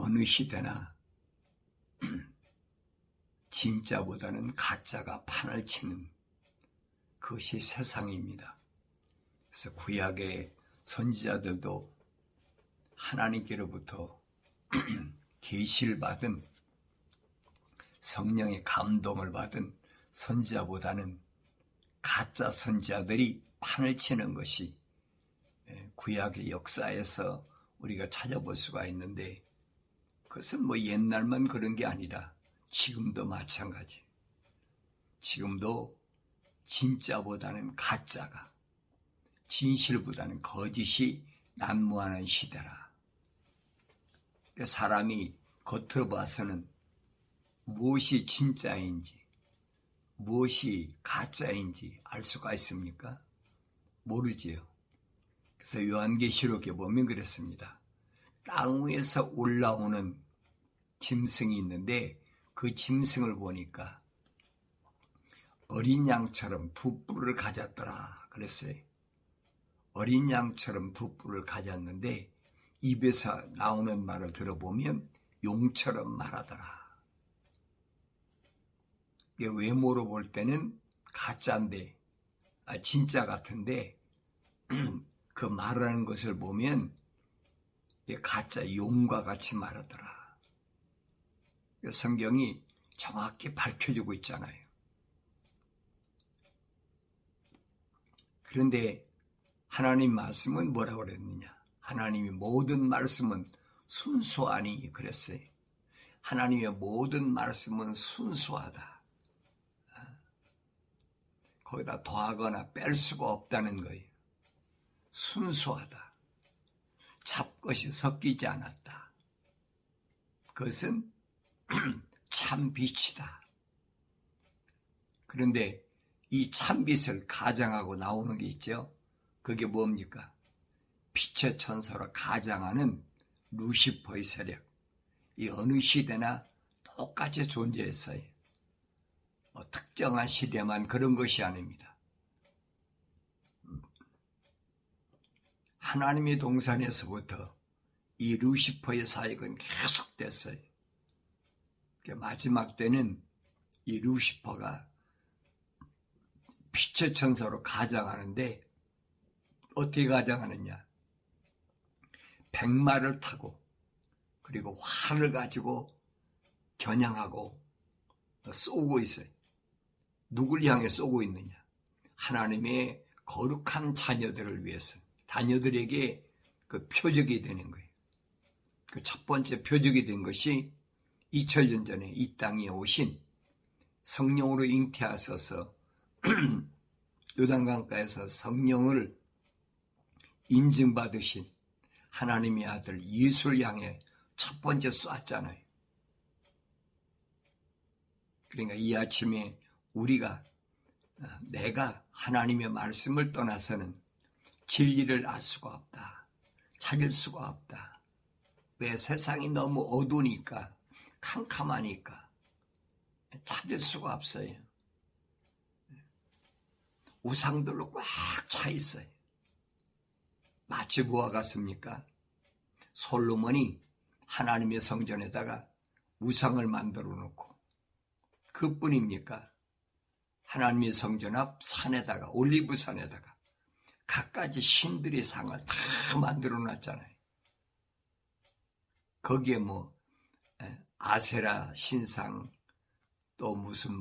어느 시대나 진짜보다는 가짜가 판을 치는 그것이 세상입니다. 그래서 구약의 선지자들도 하나님께로부터 계시를 받은 성령의 감동을 받은 선지자보다는 가짜 선지자들이 판을 치는 것이 구약의 역사에서 우리가 찾아볼 수가 있는데, 그것은 뭐 옛날만 그런 게 아니라 지금도 마찬가지. 지금도 진짜보다는 가짜가, 진실보다는 거짓이 난무하는 시대라. 사람이 겉으로 봐서는 무엇이 진짜인지 무엇이 가짜인지 알 수가 있습니까? 모르지요. 그래서 요한계시록에 보면 그랬습니다. 땅 위에서 올라오는 짐승이 있는데 그 짐승을 보니까 어린 양처럼 두 뿔을 가졌더라 그랬어요. 어린 양처럼 두 뿔을 가졌는데 입에서 나오는 말을 들어보면 용처럼 말하더라. 외모로 볼 때는 가짜인데, 진짜 같은데 그 말하는 것을 보면 가짜 용과 같이 말하더라. 성경이 정확히 밝혀주고 있잖아요. 그런데 하나님 말씀은 뭐라고 그랬느냐? 하나님의 모든 말씀은 순수하니 그랬어요. 하나님의 모든 말씀은 순수하다. 거기다 더하거나 뺄 수가 없다는 거예요. 순수하다. 잡것이 섞이지 않았다. 그것은 참 빛이다. 그런데 이 참빛을 가장하고 나오는 게 있죠. 그게 뭡니까? 빛의 천사로 가장하는 루시퍼의 세력. 이 어느 시대나 똑같이 존재했어요. 특정한 시대만 그런 것이 아닙니다. 하나님의 동산에서부터 이 루시퍼의 사역은 계속됐어요. 마지막 때는 이 루시퍼가 빛의 천사로 가장하는데 어떻게 가장하느냐? 백마를 타고 그리고 활을 가지고 겨냥하고 쏘고 있어요. 누굴 향해 쏘고 있느냐? 하나님의 거룩한 자녀들을 위해서, 자녀들에게 그 표적이 되는 거예요. 그 첫 번째 표적이 된 것이 2000년 전에 이 땅에 오신 성령으로 잉태하셔서 요단강가에서 성령을 인증받으신 하나님의 아들 예수를 향해 첫 번째 쐈잖아요. 그러니까 이 아침에 내가 하나님의 말씀을 떠나서는 진리를 알 수가 없다. 찾을 수가 없다. 왜? 세상이 너무 어두우니까, 캄캄하니까 찾을 수가 없어요. 우상들로 꽉 차 있어요. 마치 뭐와 같습니까? 솔로몬이 하나님의 성전에다가 우상을 만들어 놓고, 그뿐입니까? 하나님의 성전 앞 산에다가, 올리브산에다가 갖가지 신들의 상을 다 만들어 놨잖아요. 거기에 아세라 신상, 또 무슨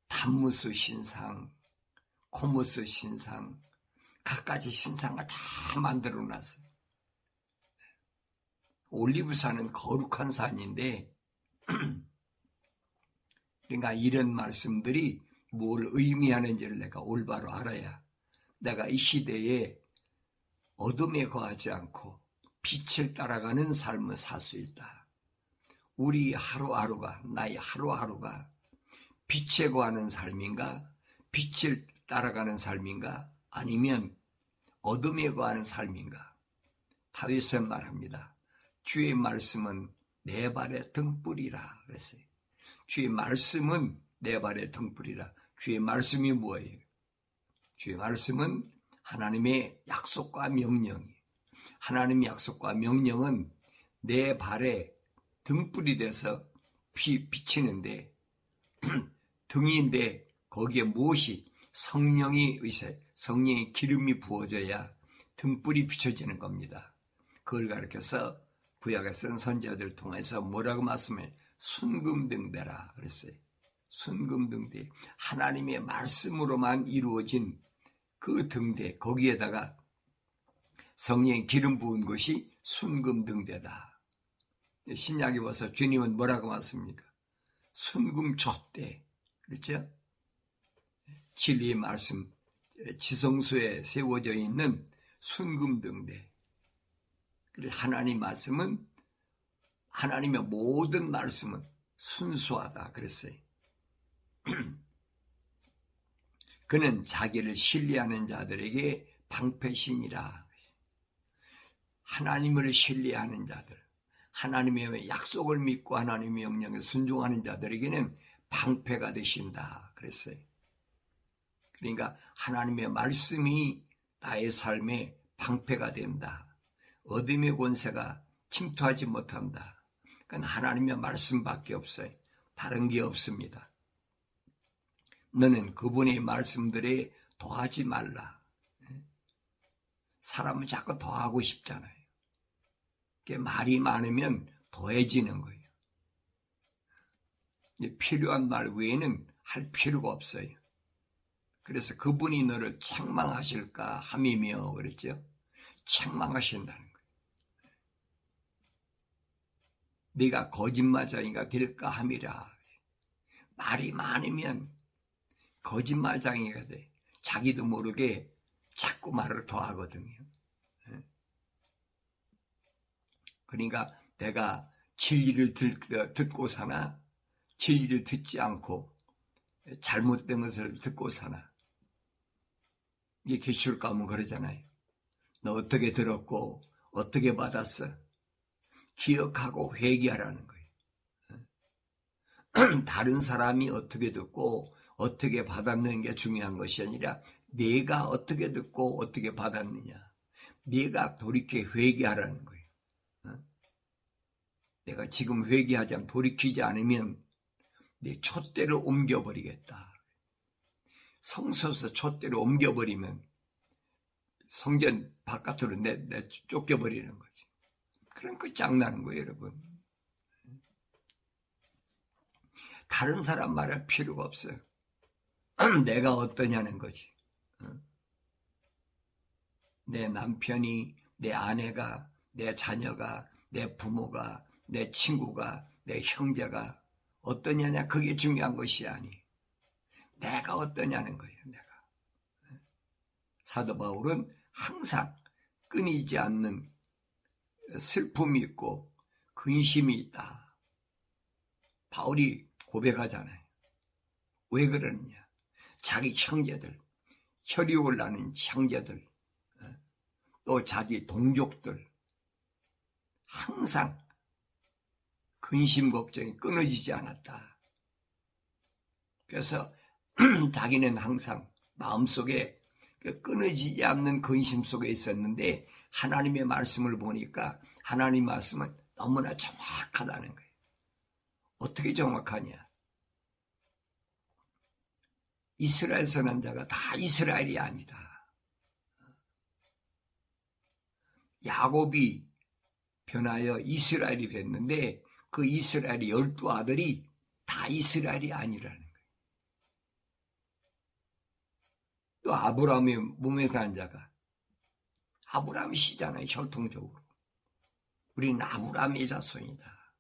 담무스 신상, 코모스 신상, 갖가지 신상을 다 만들어 놨어요. 올리브산은 거룩한 산인데, 그러니까 이런 말씀들이 뭘 의미하는지를 내가 올바로 알아야 내가 이 시대에 어둠에 거하지 않고 빛을 따라가는 삶을 살 수 있다. 우리 하루하루가, 나의 하루하루가 빛에 거하는 삶인가? 빛을 따라가는 삶인가? 아니면 어둠에 거하는 삶인가? 다윗은 말합니다. 주의 말씀은 내 발의 등불이라 그랬어요. 주의 말씀은 내 발의 등불이라. 주의 말씀이 뭐예요? 주의 말씀은 하나님의 약속과 명령이, 하나님의 약속과 명령은 내 발에 등불이 돼서 비치는데 등인데 거기에 무엇이 성령의 의세, 성령의 기름이 부어져야 등불이 비춰지는 겁니다. 그걸 가르쳐서 구약에 쓴 선지자들 통해서 뭐라고 말씀해? 순금등대라 그랬어요. 순금등대. 하나님의 말씀으로만 이루어진 그 등대, 거기에다가 성령의 기름 부은 것이 순금등대다. 신약에 와서 주님은 뭐라고 말씀합니까? 순금촛대. 그렇죠? 진리의 말씀, 지성소에 세워져 있는 순금등대. 그래서 하나님 말씀은, 하나님의 모든 말씀은 순수하다 그랬어요. 그는 자기를 신뢰하는 자들에게 방패신이라. 하나님을 신뢰하는 자들, 하나님의 약속을 믿고 하나님의 명령에 순종하는 자들에게는 방패가 되신다 그랬어요. 그러니까 하나님의 말씀이 나의 삶에 방패가 된다. 어둠의 권세가 침투하지 못한다. 그건 하나님의 말씀밖에 없어요. 다른 게 없습니다. 너는 그분의 말씀들에 더하지 말라. 사람은 자꾸 더하고 싶잖아요. 말이 많으면 더해지는 거예요. 필요한 말 외에는 할 필요가 없어요. 그래서 그분이 너를 책망하실까 함이며 그랬죠. 책망하신다는 거예요. 네가 거짓말쟁이가 될까 함이라. 말이 많으면 거짓말쟁이가 돼. 자기도 모르게 자꾸 말을 더 하거든요. 그러니까 내가 진리를 듣고 사나 진리를 듣지 않고 잘못된 것을 듣고 사나. 이게 계시록 가면 그러잖아요. 너 어떻게 들었고 어떻게 받았어? 기억하고 회개하라는 거예요. 다른 사람이 어떻게 듣고 어떻게 받았는 게 중요한 것이 아니라 내가 어떻게 듣고 어떻게 받았느냐. 내가 돌이켜 회개하라는 거예요. 내가 지금 회개하지 않고 돌이키지 않으면 내 촛대를 옮겨버리겠다. 성소에서 촛대를 옮겨버리면 성전 바깥으로 내 쫓겨버리는 거지. 그럼 끝장나는 거예요, 여러분. 다른 사람 말할 필요가 없어요. 내가 어떠냐는 거지. 내 남편이, 내 아내가, 내 자녀가, 내 부모가, 내 친구가, 내 형제가 어떠냐냐, 그게 중요한 것이 아니. 내가 어떠냐는 거예요, 내가. 사도 바울은 항상 끊이지 않는 슬픔이 있고 근심이 있다. 바울이 고백하잖아요. 왜 그러느냐. 자기 형제들, 혈육을 나눈 형제들, 또 자기 동족들, 항상 근심 걱정이 끊어지지 않았다. 그래서 자기는 항상 마음속에 끊어지지 않는 근심 속에 있었는데 하나님의 말씀을 보니까 하나님 말씀은 너무나 정확하다는 거예요. 어떻게 정확하냐? 이스라엘 선언자가 다 이스라엘이 아니다. 야곱이 변하여 이스라엘이 됐는데 그 이스라엘의 12아들이 다 이스라엘이 아니라는 거예요. 또 아브라함의 몸에 산 자가 아브라함이시잖아요. 혈통적으로. 우리는 아브라함의 자손이다.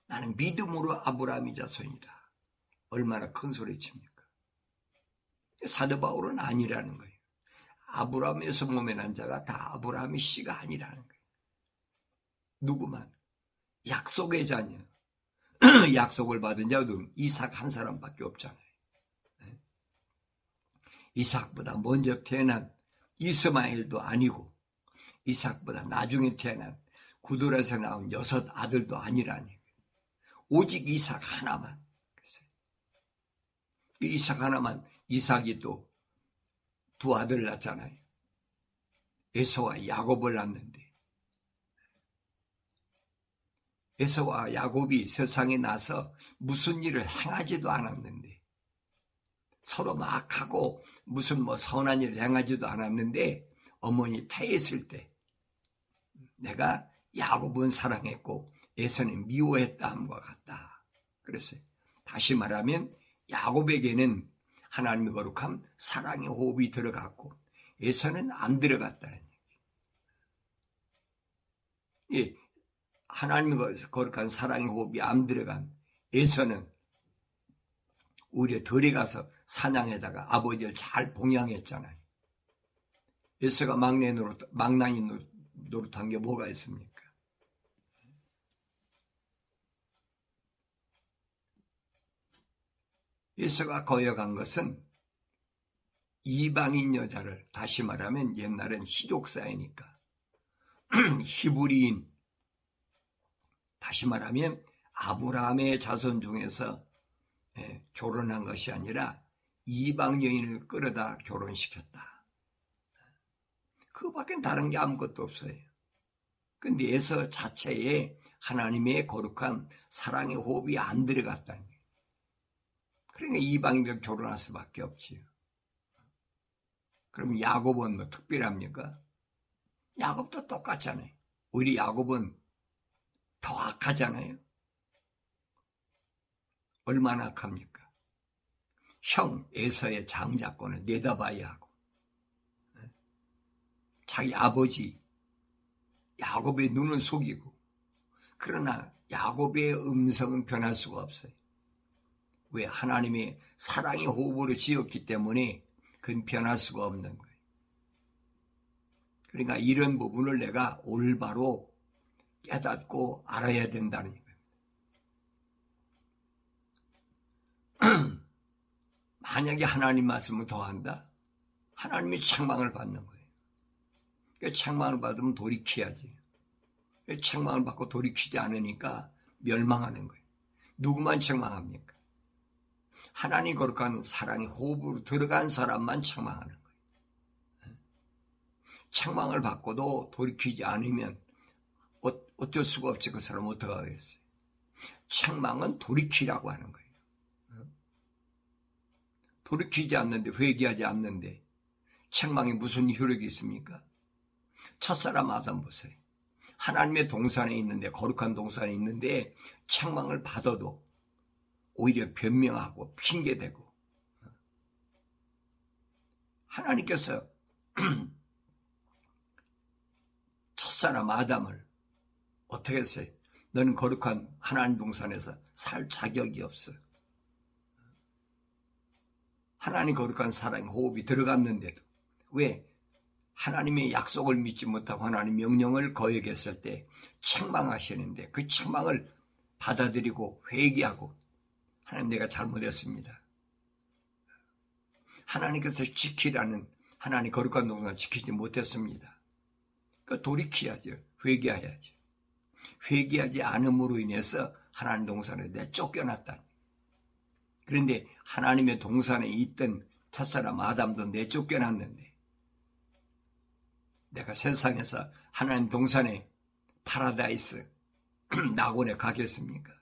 나는 믿음으로 아브라함의 자손이다. 얼마나 큰 소리칩니까? 사도 바울은 아니라는 거예요. 아브라함에서 몸에 난 자가 다 아브라함의 씨가 아니라는 거예요. 누구만? 약속의 자녀. 약속을 받은 자도 이삭 한 사람밖에 없잖아요. 이삭보다 먼저 태어난 이스마엘도 아니고 이삭보다 나중에 태어난 구들에서 나온 6 아들도 아니라니. 오직 이삭 하나만. 이삭 하나만. 이삭이 또 2 아들을 낳잖아요. 에서와 야곱을 낳는데 에서와 야곱이 세상에 나서 무슨 일을 행하지도 않았는데, 서로 막 하고 무슨 선한 일을 행하지도 않았는데, 어머니 태했을 때 내가 야곱은 사랑했고 에서는 미워했다 함과 같다. 그랬어요. 다시 말하면 야곱에게는 하나님의 거룩한 사랑의 호흡이 들어갔고 에서는 안 들어갔다는 얘기. 예, 하나님의 거룩한 사랑의 호흡이 안 들어간 에서는 오히려 덜에 가서 사냥에다가 아버지를 잘 봉양했잖아요. 에서가 망나니 노릇한 게 뭐가 있습니까? 에서가 거역한 것은 이방인 여자를, 다시 말하면 옛날엔 시족사이니까 히브리인, 다시 말하면 아브라함의 자손 중에서 결혼한 것이 아니라 이방 여인을 끌어다 결혼시켰다. 그거밖에 다른 게 아무것도 없어요. 근데 에서 자체에 하나님의 거룩한 사랑의 호흡이 안 들어갔다는 거예요. 그러니까 이방인과 결혼할 수밖에 없지요. 그럼 야곱은 뭐 특별합니까? 야곱도 똑같잖아요. 오히려 야곱은 더 악하잖아요. 얼마나 악합니까? 형 에서의 장자권을 내다봐야 하고, 자기 아버지 야곱의 눈을 속이고, 그러나 야곱의 음성은 변할 수가 없어요. 왜? 하나님의 사랑의 호흡으로 지었기 때문에 그건 변할 수가 없는 거예요. 그러니까 이런 부분을 내가 올바로 깨닫고 알아야 된다는 거예요. 만약에 하나님 말씀을 더한다? 하나님이 책망을 받는 거예요. 그러니까 책망을 받으면 돌이켜야지. 책망을 받고 돌이키지 않으니까 멸망하는 거예요. 누구만 책망합니까? 하나님 거룩한 사랑의 호흡으로 들어간 사람만 책망하는 거예요. 책망을 받고도 돌이키지 않으면 어쩔 수가 없지. 그 사람은 어떻게 하겠어요? 책망은 돌이키라고 하는 거예요. 돌이키지 않는데, 회개하지 않는데 책망이 무슨 효력이 있습니까? 첫사람 아담 보세요. 하나님의 동산에 있는데, 거룩한 동산에 있는데 책망을 받아도 오히려 변명하고 핑계대고, 하나님께서 첫사람 아담을 어떻게 했어요? 너는 거룩한 하나님 동산에서 살 자격이 없어. 하나님 거룩한 사랑의 호흡이 들어갔는데도 왜? 하나님의 약속을 믿지 못하고 하나님 명령을 거역했을 때 책망하시는데, 그 책망을 받아들이고 회개하고, 하나님 내가 잘못했습니다. 하나님께서 지키라는 하나님 거룩한 동산을 지키지 못했습니다. 그 돌이켜야죠. 회개해야죠. 회개하지 않음으로 인해서 하나님 동산에 내가 쫓겨났다. 그런데 하나님의 동산에 있던 첫사람 아담도 내쫓겨났는데, 내가 세상에서 하나님 동산에 파라다이스 낙원에 가겠습니까?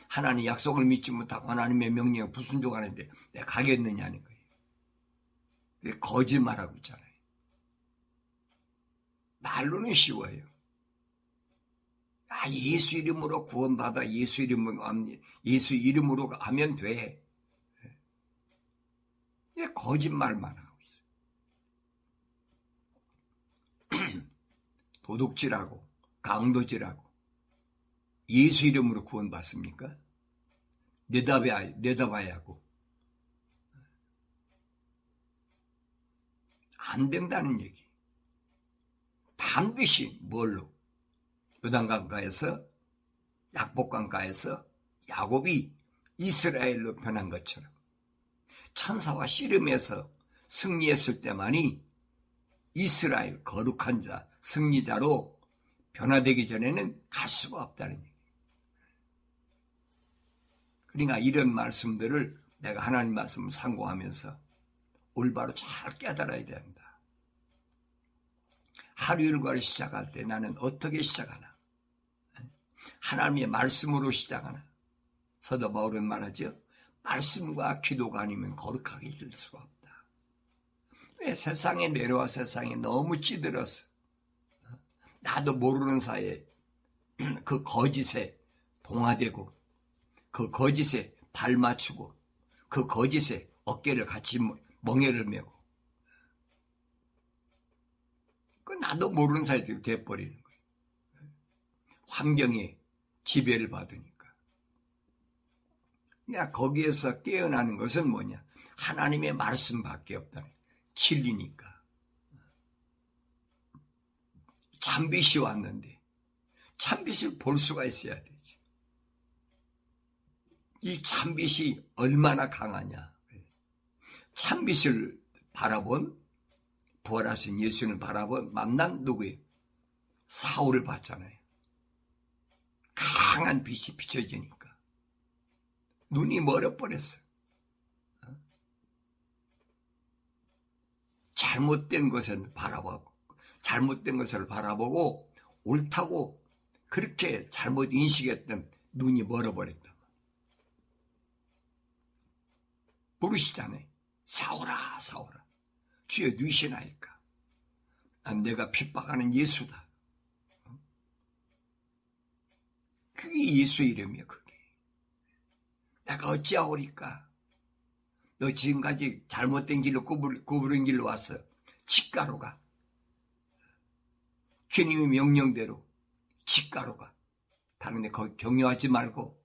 하나님 약속을 믿지 못하고 하나님의 명령에 불순종하는데 내가 가겠느냐는 거예요. 거짓말하고 있잖아요. 말로는 쉬워요. 예수 이름으로 구원받아, 예수 이름으로 하면 돼. 거짓말만 하고 있어요. 도둑질하고 강도질하고 예수 이름으로 구원받습니까? 내다봐야 하고. 안 된다는 얘기. 반드시 뭘로? 요단강가에서, 약복강가에서 야곱이 이스라엘로 변한 것처럼 천사와 씨름해서 승리했을 때만이 이스라엘 거룩한 자, 승리자로 변화되기 전에는 갈 수가 없다는 얘기예요. 그러니까 이런 말씀들을 내가 하나님 말씀을 상고하면서 올바로 잘 깨달아야 된다. 하루 일과를 시작할 때 나는 어떻게 시작하나? 하나님의 말씀으로 시작하는, 사도 바울은 말하죠. 말씀과 기도가 아니면 거룩하게 될 수가 없다. 왜? 세상에 내려와 세상에 너무 찌들어서 나도 모르는 사이에 그 거짓에 동화되고, 그 거짓에 발 맞추고, 그 거짓에 어깨를 같이 멍에를 메고, 그 나도 모르는 사이에 돼버리는 거예요. 환경에 지배를 받으니까. 그러니까 거기에서 깨어나는 것은 뭐냐? 하나님의 말씀밖에 없다는 거예요. 진리니까. 참빛이 왔는데 참빛을 볼 수가 있어야 되지. 이 참빛이 얼마나 강하냐. 참빛을 바라본, 부활하신 예수님을 바라본 만난 누구예요? 사울을 봤잖아요. 강한 빛이 비춰지니까 눈이 멀어버렸어요. 잘못된 것을 바라보고, 잘못된 것을 바라보고 옳다고 그렇게 잘못 인식했던 눈이 멀어버렸다. 부르시잖아요. 사울아, 사울아, 주여 누이시나이까. 난 내가 핍박하는 예수다. 그게 예수 이름이야. 그게 내가 어찌하오리까. 너 지금까지 잘못된 길로 구부른 길로 왔어. 직가로 가. 주님의 명령대로 직가로 가. 다른 데 거기 경유하지 말고.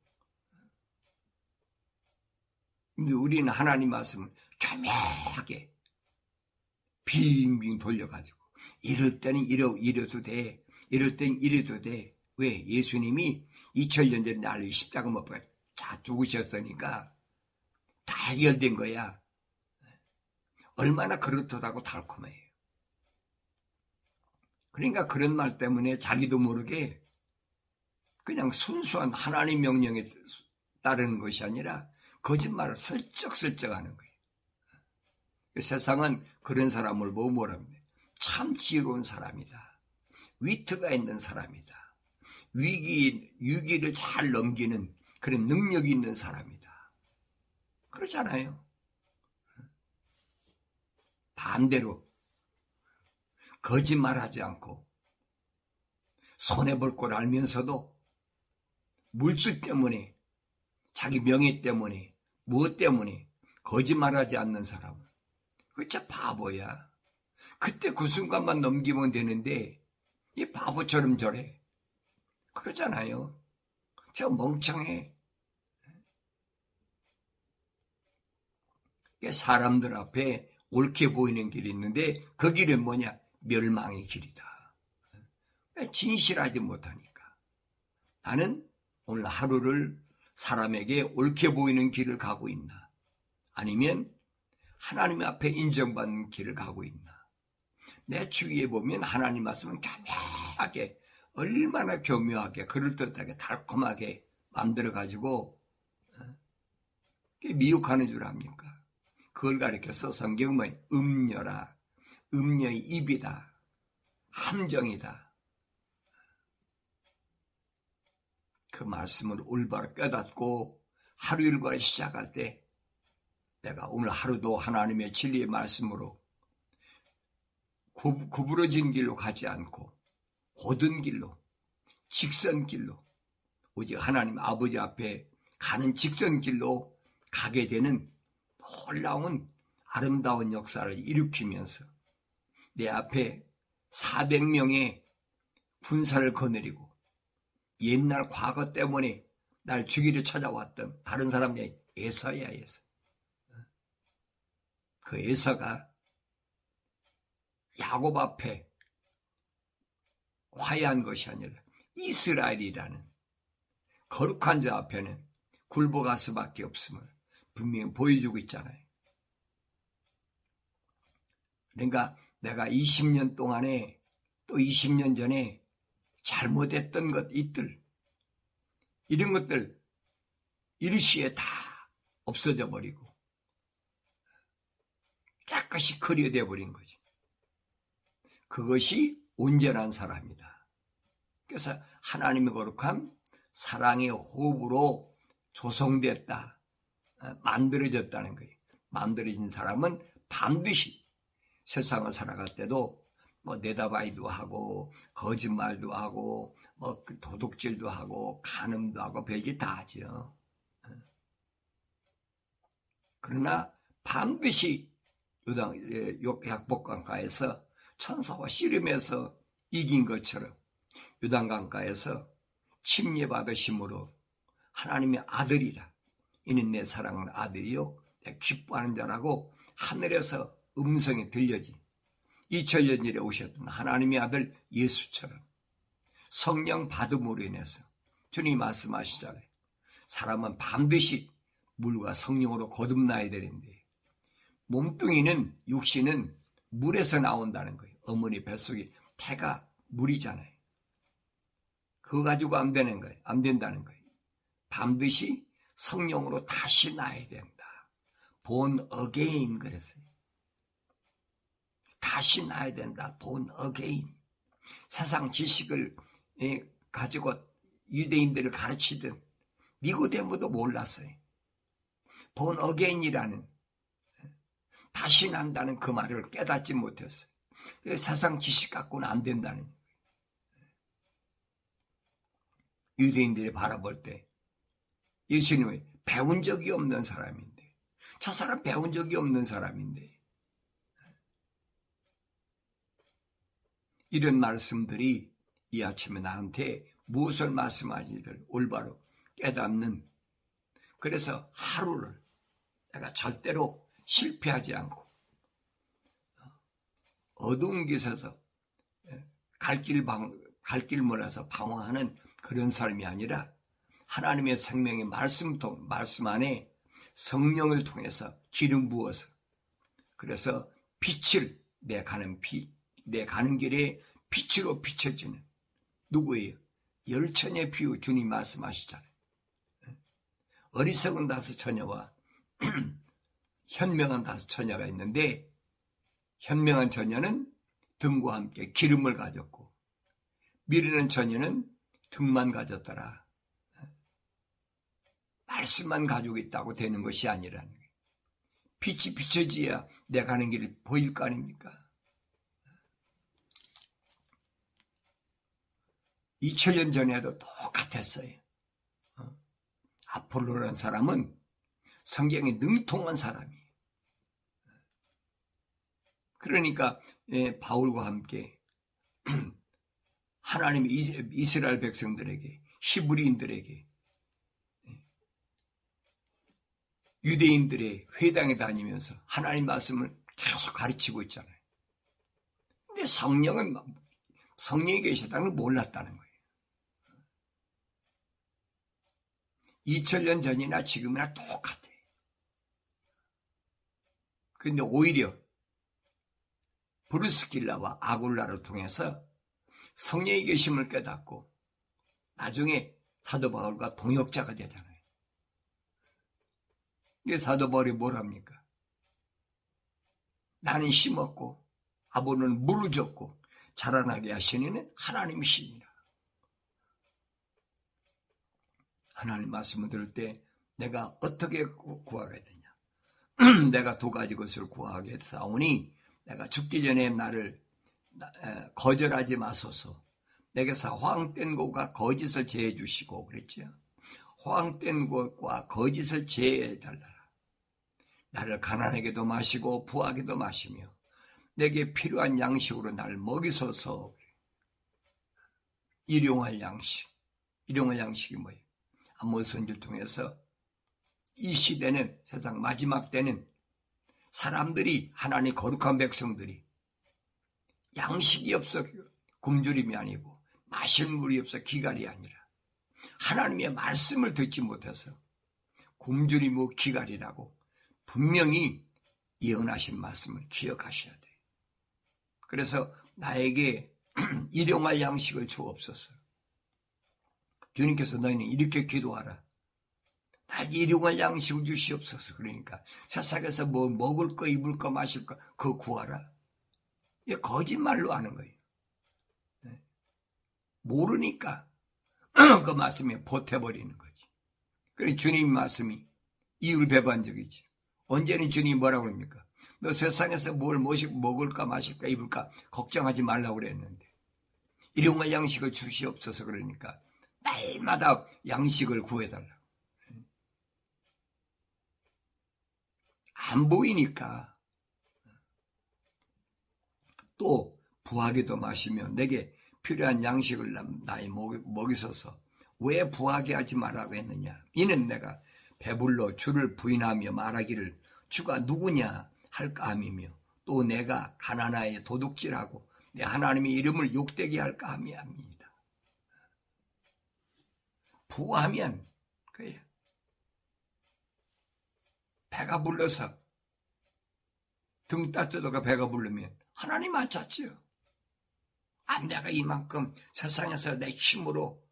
근데 우리는 하나님 말씀을 교묘하게 빙빙 돌려가지고 이럴 때는 이래도 돼. 이럴 땐 이래도 돼. 왜? 예수님이 2000년 전에 나를 십자가 못 박아 다 죽으셨으니까 다 해결된 거야. 얼마나 그렇다고 달콤해요. 그러니까 그런 말 때문에 자기도 모르게 그냥 순수한 하나님 명령에 따르는 것이 아니라 거짓말을 슬쩍슬쩍 하는 거예요. 세상은 그런 사람을 보고 뭐랍니까? 참 지혜로운 사람이다. 위트가 있는 사람이다. 위기를 잘 넘기는 그런 능력이 있는 사람이다. 그렇잖아요. 반대로 거짓말하지 않고 손해볼 걸 알면서도 물질 때문에, 자기 명예 때문에, 무엇 때문에 거짓말하지 않는 사람은 그 진짜 바보야. 그때 그 순간만 넘기면 되는데 이 바보처럼 저래. 그러잖아요. 저 멍청해. 사람들 앞에 옳게 보이는 길이 있는데 그 길은 뭐냐? 멸망의 길이다. 진실하지 못하니까. 나는 오늘 하루를 사람에게 옳게 보이는 길을 가고 있나? 아니면 하나님 앞에 인정받는 길을 가고 있나? 내 주위에 보면 하나님 말씀은 교묘하게, 얼마나 교묘하게, 그럴듯하게, 달콤하게 만들어가지고 미혹하는 줄 압니까? 그걸 가리켜서 성경은 음녀라, 음녀의 입이다, 함정이다. 그 말씀을 올바로 깨닫고 하루 일과를 시작할 때 내가 오늘 하루도 하나님의 진리의 말씀으로 구부러진 길로 가지 않고 고든 길로, 직선길로, 오직 하나님 아버지 앞에 가는 직선길로 가게 되는 놀라운 아름다운 역사를 일으키면서 내 앞에 400명의 군사를 거느리고 옛날 과거 때문에 날 죽이려 찾아왔던 다른 사람이 에서야, 에서. 그 에서가 야곱 앞에 화해한 것이 아니라 이스라엘이라는 거룩한 자 앞에는 굴복할 수밖에 없음을 분명히 보여주고 있잖아요. 그러니까 내가 20년 동안에 또 20년 전에 잘못했던 것들, 이런 것들 일시에 다 없어져 버리고 깨끗이 커리어져 버린 거지. 그것이 온전한 사람이다. 그래서 하나님의 거룩함, 사랑의 호흡으로 조성됐다, 만들어졌다는 거예요. 만들어진 사람은 반드시 세상을 살아갈 때도 뭐 내다바이도 하고 거짓말도 하고 뭐 도둑질도 하고 간음도 하고 별짓 다 하죠. 그러나 반드시 약복강가에서 천사와 씨름해서 이긴 것처럼 요단강가에서 침례받으심으로 하나님의 아들이라, 이는 내 사랑하는 아들이요 내 기뻐하는 자라고 하늘에서 음성이 들려지 2000년 전에 오셨던 하나님의 아들 예수처럼 성령 받음으로 인해서 주님이 말씀하시잖아요. 사람은 반드시 물과 성령으로 거듭나야 되는데, 몸뚱이는, 육신은 물에서 나온다는 거예요. 어머니 뱃속에 태가 물이잖아요. 그거 가지고 안 되는 거예요. 안 된다는 거예요. 반드시 성령으로 다시 나야 된다. born again 그랬어요. 다시 나야 된다. born again. 세상 지식을 가지고 유대인들을 가르치던 니고데모도 몰랐어요. born again이라는, 다시 난다는 그 말을 깨닫지 못했어요. 세상 지식 갖고는 안 된다는 거예요. 유대인들이 바라볼 때 예수님이 배운 적이 없는 사람인데, 저 사람 배운 적이 없는 사람인데, 이런 말씀들이 이 아침에 나한테 무엇을 말씀하는지를 올바로 깨닫는, 그래서 하루를 내가 절대로 실패하지 않고 어두운 곳에서 갈 길 몰라서 방황하는 그런 삶이 아니라 하나님의 생명의 말씀 안에 성령을 통해서 기름 부어서, 그래서 빛을 내 가는 길에 빛으로 비춰지는, 누구예요? 열천의 비유 주님 말씀하시잖아요. 어리석은 5처녀와 현명한 5처녀가 있는데, 현명한 처녀는 등과 함께 기름을 가졌고 미르는 처녀는 등만 가졌더라. 말씀만 가지고 있다고 되는 것이 아니라는 거예요. 빛이 비춰져야 내 가는 길이 보일 거 아닙니까? 2000년 전에도 똑같았어요. 아폴로라는 사람은 성경에 능통한 사람이에요. 그러니까 바울과 함께 하나님의 이스라엘 백성들에게, 히브리인들에게, 유대인들의 회당에 다니면서 하나님 말씀을 계속 가르치고 있잖아요. 근데 성령이 계시다는 걸 몰랐다는 거예요. 2000년 전이나 지금이나 똑같아요. 그런데 오히려 브루스길라와 아굴라를 통해서 성령의 계심을 깨닫고 나중에 사도 바울과 동역자가 되잖아요. 이게 사도 바울이 뭘 합니까? 나는 심었고 아볼로는 물을 줬고 자라나게 하시는 하나님이시니라. 하나님 말씀을 들을 때 내가 어떻게 구하게 되냐? 내가 2가지 것을 구하겠사오니 내가 죽기 전에 나를 거절하지 마소서. 내게서 허황된 것과 거짓을 제해 주시고 그랬죠. 허황된 것과 거짓을 제해 달라. 나를 가난하게도 마시고 부하게도 마시며 내게 필요한 양식으로 나를 먹이소서. 일용할 양식. 일용할 양식이 뭐예요? 아모스 선지를 통해서 이 시대는, 세상 마지막 때는 사람들이, 하나님 거룩한 백성들이 양식이 없어 굶주림이 아니고 마실 물이 없어 기갈이 아니라 하나님의 말씀을 듣지 못해서 굶주림이고 기갈이라고 분명히 예언하신 말씀을 기억하셔야 돼요. 그래서 나에게 일용할 양식을 주옵소서. 주님께서 너희는 이렇게 기도하라. 나에게 일용할 양식을 주시옵소서. 그러니까 세상에서 뭐 먹을 거, 입을 거, 마실 거 그거 구하라. 이게 거짓말로 하는 거예요. 모르니까 그 말씀에 보태버리는 거지. 그래 주님 말씀이 이율배반적이지. 언제는 주님이 뭐라고 그럽니까? 너 세상에서 뭘 먹을까 마실까 입을까 걱정하지 말라고 그랬는데 일용할 양식을 주시옵소서 그러니까 날마다 양식을 구해달라고. 안 보이니까 또 부하게도 마시며 내게 필요한 양식을 나의 먹이소서. 왜 부하게 하지 말라고 했느냐? 이는 내가 배불러 주를 부인하며 말하기를 주가 누구냐 할까 함이며 또 내가 가난하여 도둑질하고 내 하나님의 이름을 욕되게 할까 함이합니다. 부하면 그래요. 배가 불러서 등 따뜻하고 배가 부르면 하나님 안 찾지요. 내가 이만큼 세상에서 내 힘으로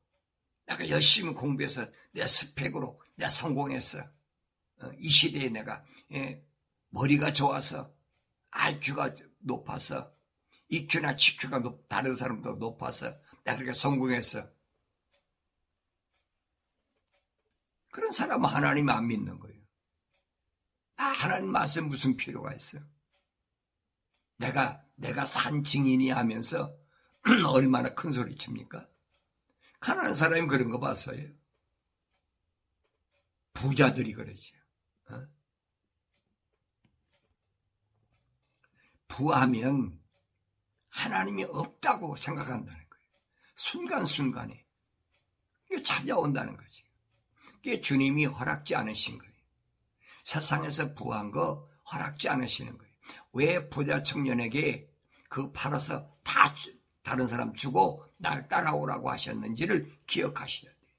내가 열심히 공부해서 내 스펙으로 내가 성공했어. 이 시대에 내가 머리가 좋아서 IQ가 높아서 EQ나 GQ가 다른 사람보다 높아서 내가 그렇게 성공했어. 그런 사람은 하나님 안 믿는 거예요. 하나님 말씀 무슨 필요가 있어요? 내가 산 증인이 하면서 얼마나 큰 소리 칩니까? 가난한 사람이 그런 거 봐서요. 부자들이 그러죠. 부하면 하나님이 없다고 생각한다는 거예요. 순간순간에 이게 찾아온다는 거지. 그게 주님이 허락지 않으신 거예요. 세상에서 부한 거 허락지 않으시는 거예요. 왜 부자 청년에게 그 팔아서 다 다른 사람 주고 날 따라오라고 하셨는지를 기억하셔야 돼요.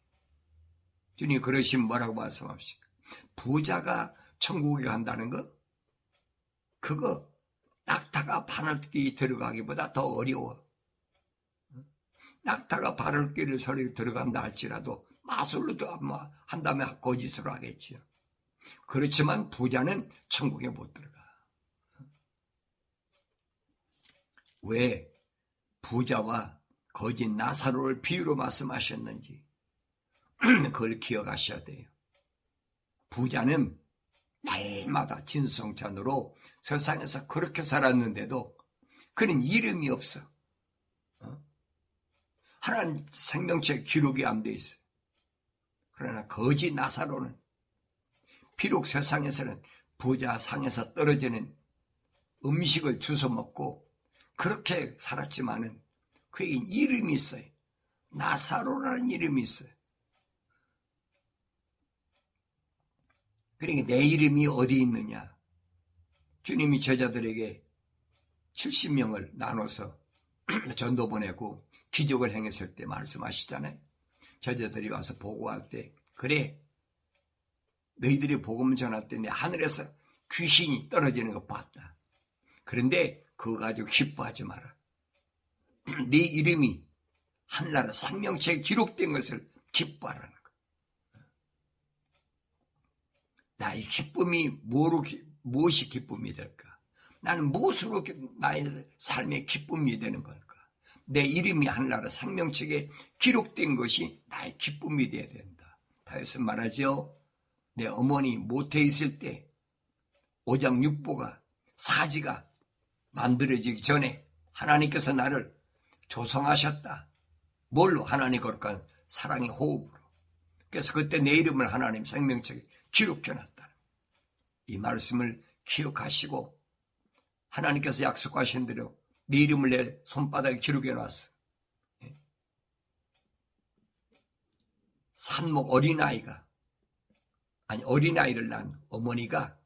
주님 그러시면 뭐라고 말씀하십니까? 부자가 천국에 간다는 거? 그거 낙타가 바늘길에 들어가기보다 더 어려워. 낙타가 바늘길을 들어간다 할지라도 마술로 한다면 거짓으로 하겠지요. 그렇지만 부자는 천국에 못 들어가. 왜 부자와 거짓 나사로를 비유로 말씀하셨는지 그걸 기억하셔야 돼요. 부자는 날마다 진성찬으로 세상에서 그렇게 살았는데도 그는 이름이 없어. 하나님 생명체 기록이 안 돼 있어. 그러나 거짓 나사로는 비록 세상에서는 부자 상에서 떨어지는 음식을 주워 먹고 그렇게 살았지만은 그에겐 이름이 있어요. 나사로라는 이름이 있어요. 그러니까 내 이름이 어디 있느냐? 주님이 제자들에게 70명을 나눠서 전도 보내고 기적을 행했을 때 말씀하시잖아요. 제자들이 와서 보고할 때 그래 너희들이 복음 전할 때 내 하늘에서 귀신이 떨어지는 거 봤다. 그런데 그거 가지고 기뻐하지 마라. 네 이름이 하늘나라 생명체에 기록된 것을 기뻐하라는 거. 나의 기쁨이 무엇이 기쁨이 될까? 나는 무엇으로 나의 삶의 기쁨이 되는 걸까? 내 이름이 하늘나라 생명책에 기록된 것이 나의 기쁨이 되어야 된다. 다윗은 말하죠. 내 어머니 모태에 있을 때 오장육부가 사지가 만들어지기 전에 하나님께서 나를 조성하셨다. 뭘로? 하나님 거룩한 사랑의 호흡으로. 그래서 그때 내 이름을 하나님 생명책에 기록해놨다. 이 말씀을 기억하시고 하나님께서 약속하신 대로 네 이름을 내 손바닥에 기록해놨어. 산목 어린아이를 낳은 어머니가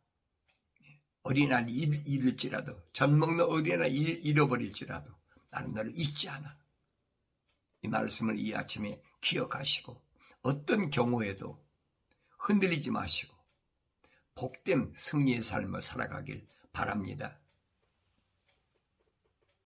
어린아이를 잃을지라도 젖 먹는 어린아이를 잃어버릴지라도 나는 너를 잊지 않아. 이 말씀을 이 아침에 기억하시고 어떤 경우에도 흔들리지 마시고 복된 승리의 삶을 살아가길 바랍니다.